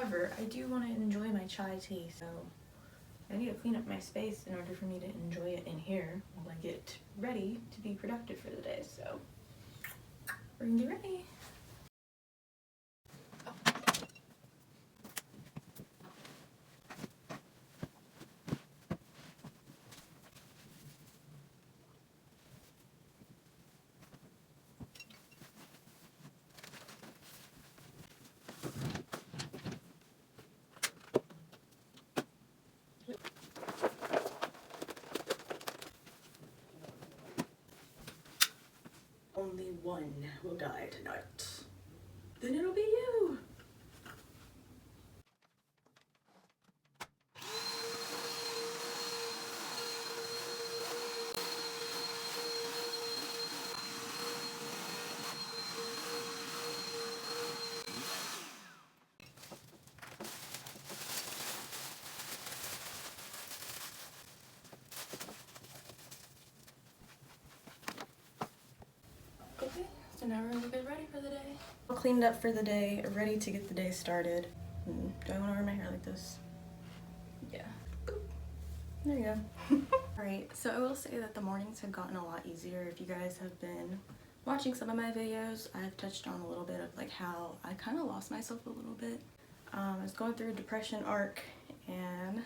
However, I do want to enjoy my chai tea, so I need to clean up my space in order for me to enjoy it in here while I get ready to be productive for the day. So we're gonna get ready. Only one will die tonight. Then it'll be you. Okay, so now we're gonna get ready for the day. All cleaned up for the day, ready to get the day started. Do I want to wear my hair like this? Yeah. Boop. There you go. Alright, so I will say that the mornings have gotten a lot easier. If you guys have been watching some of my videos, I've touched on a little bit of like how I kind of lost myself a little bit. I was going through a depression arc and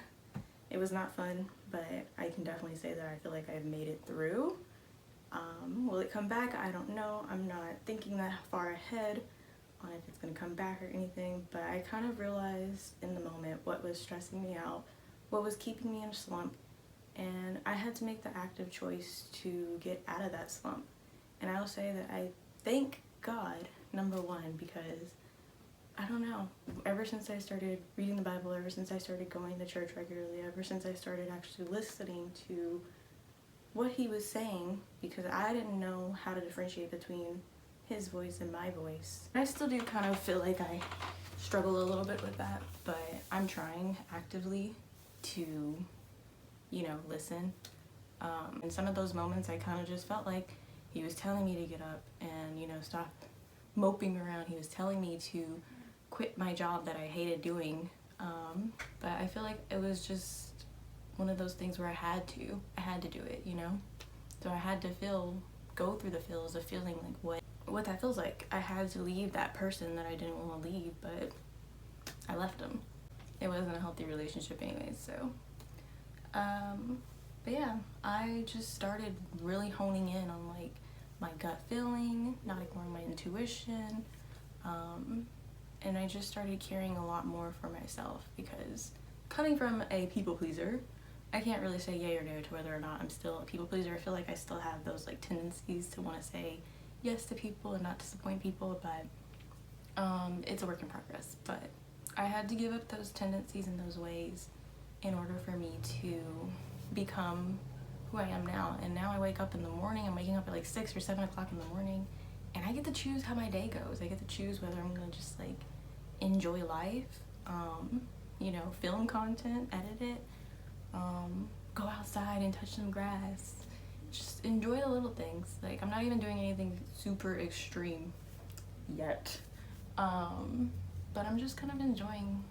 it was not fun, but I can definitely say that I feel like I've made it through. Will it come back? I don't know. I'm not thinking that far ahead on if it's going to come back or anything, but I kind of realized in the moment what was stressing me out, what was keeping me in a slump, and I had to make the active choice to get out of that slump. And I will say that I thank God, number one, because I don't know, ever since I started reading the Bible, ever since I started going to church regularly, ever since I started actually listening to what he was saying, because I didn't know how to differentiate between his voice and my voice. I still do kind of feel like I struggle a little bit with that, but I'm trying actively to, you know, listen. In some of those moments I kind of just felt like he was telling me to get up and, you know, stop moping around. He was telling me to quit my job that I hated doing, but I feel like it was just one of those things where I had to do it, you know? So I had to go through the feels of feeling like what that feels like. I had to leave that person that I didn't want to leave, but I left him. It wasn't a healthy relationship anyways, so. But yeah, I just started really honing in on like my gut feeling, not ignoring my intuition, and I just started caring a lot more for myself, because coming from a people pleaser, I can't really say yay or no to whether or not I'm still a people pleaser. I feel like I still have those like tendencies to want to say yes to people and not disappoint people, but it's a work in progress. But I had to give up those tendencies and those ways in order for me to become who I am now. And now I wake up in the morning, I'm waking up at like 6 or 7 o'clock in the morning, and I get to choose how my day goes. I get to choose whether I'm gonna just like enjoy life, you know, film content, edit it, go outside and touch some grass, just enjoy the little things. Like, I'm not even doing anything super extreme yet, but I'm just kind of enjoying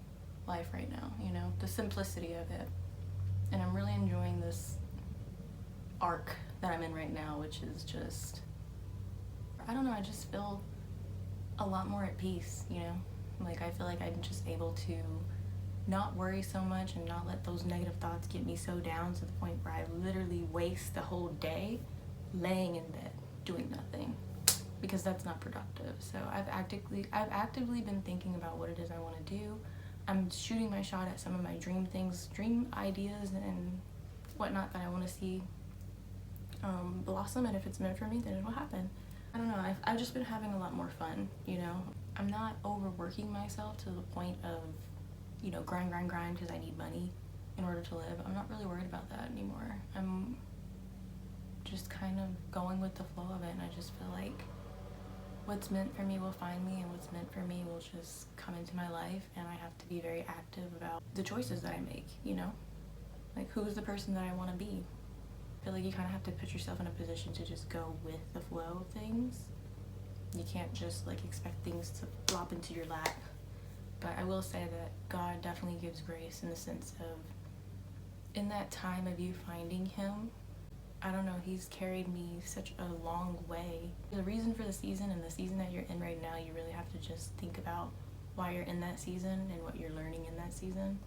life right now, you know, the simplicity of it. And I'm really enjoying this arc that I'm in right now, which is just, I don't know, I just feel a lot more at peace, you know? Like, I feel like I'm just able to not worry so much and not let those negative thoughts get me so down to the point where I literally waste the whole day laying in bed doing nothing, because that's not productive. So I've actively been thinking about what it is I want to do. I'm shooting my shot at some of my dream ideas and whatnot that I want to see blossom, and if it's meant for me, then it will happen. I don't know, I've just been having a lot more fun, you know? I'm not overworking myself to the point of, you know, grind because I need money in order to live. I'm not really worried about that anymore. I'm just kind of going with the flow of it, and I just feel like what's meant for me will find me, and what's meant for me will just come into my life, and I have to be very active about the choices that I make, you know? Like, who's the person that I want to be? I feel like you kind of have to put yourself in a position to just go with the flow of things. You can't just like expect things to flop into your lap But I will say that God definitely gives grace in the sense of, in that time of you finding him, I don't know, he's carried me such a long way. The reason for the season and the season that you're in right now, you really have to just think about why you're in that season and what you're learning in that season.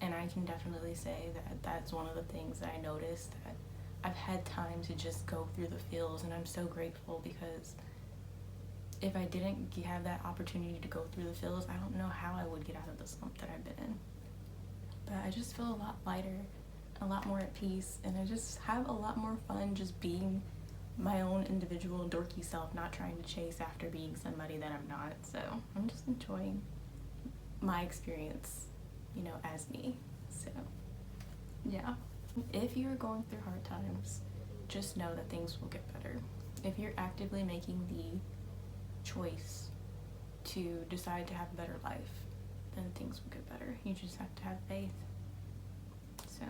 And I can definitely say that that's one of the things that I noticed, that I've had time to just go through the feels, and I'm so grateful, because if I didn't have that opportunity to go through the feels, I don't know how I would get out of the slump that I've been in. But I just feel a lot lighter, a lot more at peace, and I just have a lot more fun just being my own individual dorky self, not trying to chase after being somebody that I'm not. So I'm just enjoying my experience, you know, as me. So yeah, if you're going through hard times, just know that things will get better. If you're actively making the choice to decide to have a better life, then things will get better. You just have to have faith. So